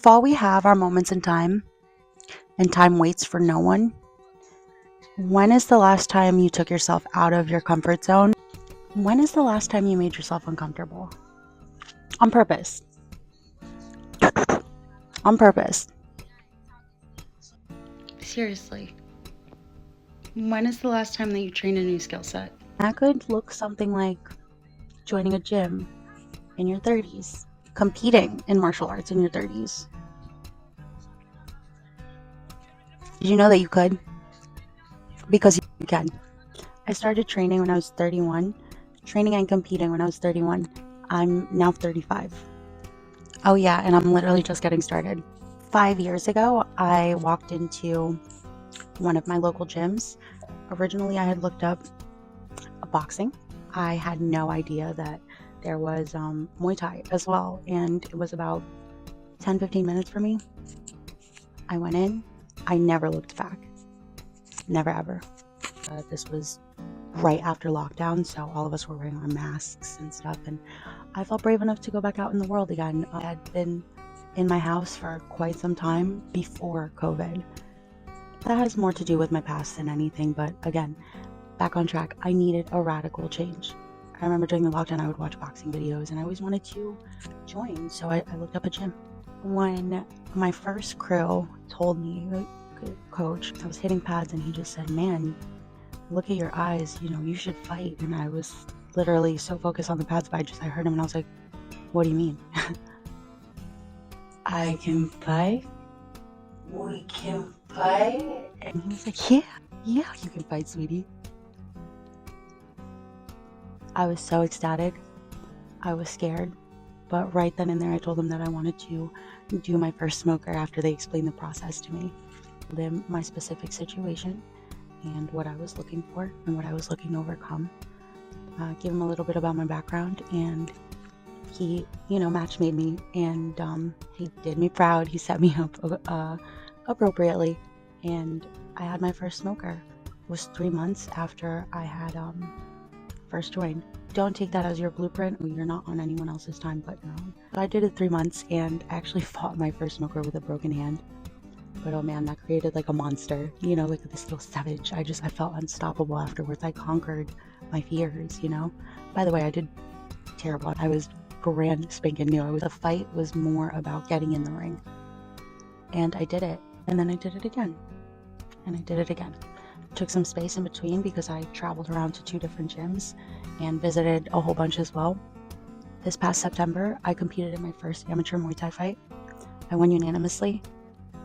If all we have are moments in time and time waits for no one, when is the last time you took yourself out of your comfort zone? When is the last time you made yourself uncomfortable? On purpose. On purpose. Seriously. When is the last time that you trained a new skill set? That could look something like joining a gym in your 30s, competing in martial arts in your 30s. Did you know that you could? Because you can. I started training when I was 31, training and competing when I was 31. I'm now 35. Oh, yeah, and I'm literally just getting started. 5 years ago, I walked into one of my local gyms. Originally, I had looked up boxing. I had no idea that there was Muay Thai as well, and it was about 10-15 minutes for me. I went in. I never looked back. Never ever. This was right after lockdown, so all of us were wearing our masks and stuff, and I felt brave enough to go back out in the world again. I had been in my house for quite some time before COVID. That has more to do with my past than anything, but again, back on track, I needed a radical change. I remember during the lockdown, I would watch boxing videos and I always wanted to join, so I looked up a gym. When my first crew told me, coach, I was hitting pads and he just said, man, look at your eyes, you should fight. And I was literally so focused on the pads, but I heard him and I was like, what do you mean? I can fight? We can fight? And he was like, yeah, you can fight, sweetie. I was so ecstatic. I was scared. But right then and there, I told them that I wanted to do my first smoker after they explained the process to me. Them my specific situation and what I was looking for and what I was looking to overcome. Give him a little bit about my background, and he, match made me, and he did me proud. He set me up appropriately, and I had my first smoker. It was 3 months after I had first joined. Don't take that as your blueprint. You're not on anyone else's time but your own. But I did it 3 months, and I actually fought my first smoker with a broken hand. But oh man, that created like a monster, like this little savage. I felt unstoppable afterwards. I conquered my fears, By the way, I did terrible. I was brand spanking new. The fight was more about getting in the ring. And I did it. And then I did it again. And I did it again. Took some space in between because I traveled around to 2 different gyms and visited a whole bunch as well. This past September, I competed in my first amateur Muay Thai fight. I won unanimously.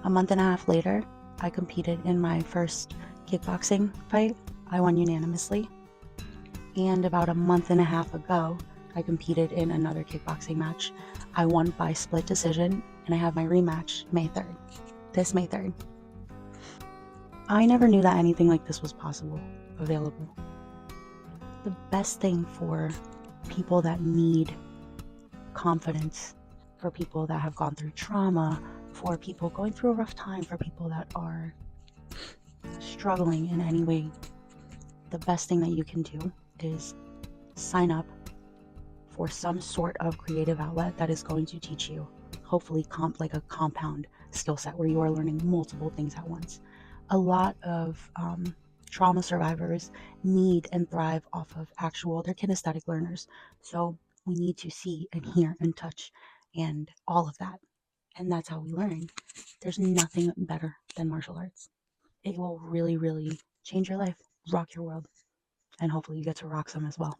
A month and a half later, I competed in my first kickboxing fight. I won unanimously. And about a month and a half ago, I competed in another kickboxing match. I won by split decision, and I have my rematch May 3rd. This May 3rd. I never knew that anything like this was possible, available. The best thing for people that need confidence, for people that have gone through trauma, for people going through a rough time, for people that are struggling in any way, the best thing that you can do is sign up for some sort of creative outlet that is going to teach you, hopefully like a compound skill set where you are learning multiple things at once. A lot of trauma survivors need and thrive off of they're kinesthetic learners. So we need to see and hear and touch and all of that. And that's how we learn. There's nothing better than martial arts. It will really, really change your life, rock your world, and hopefully you get to rock some as well.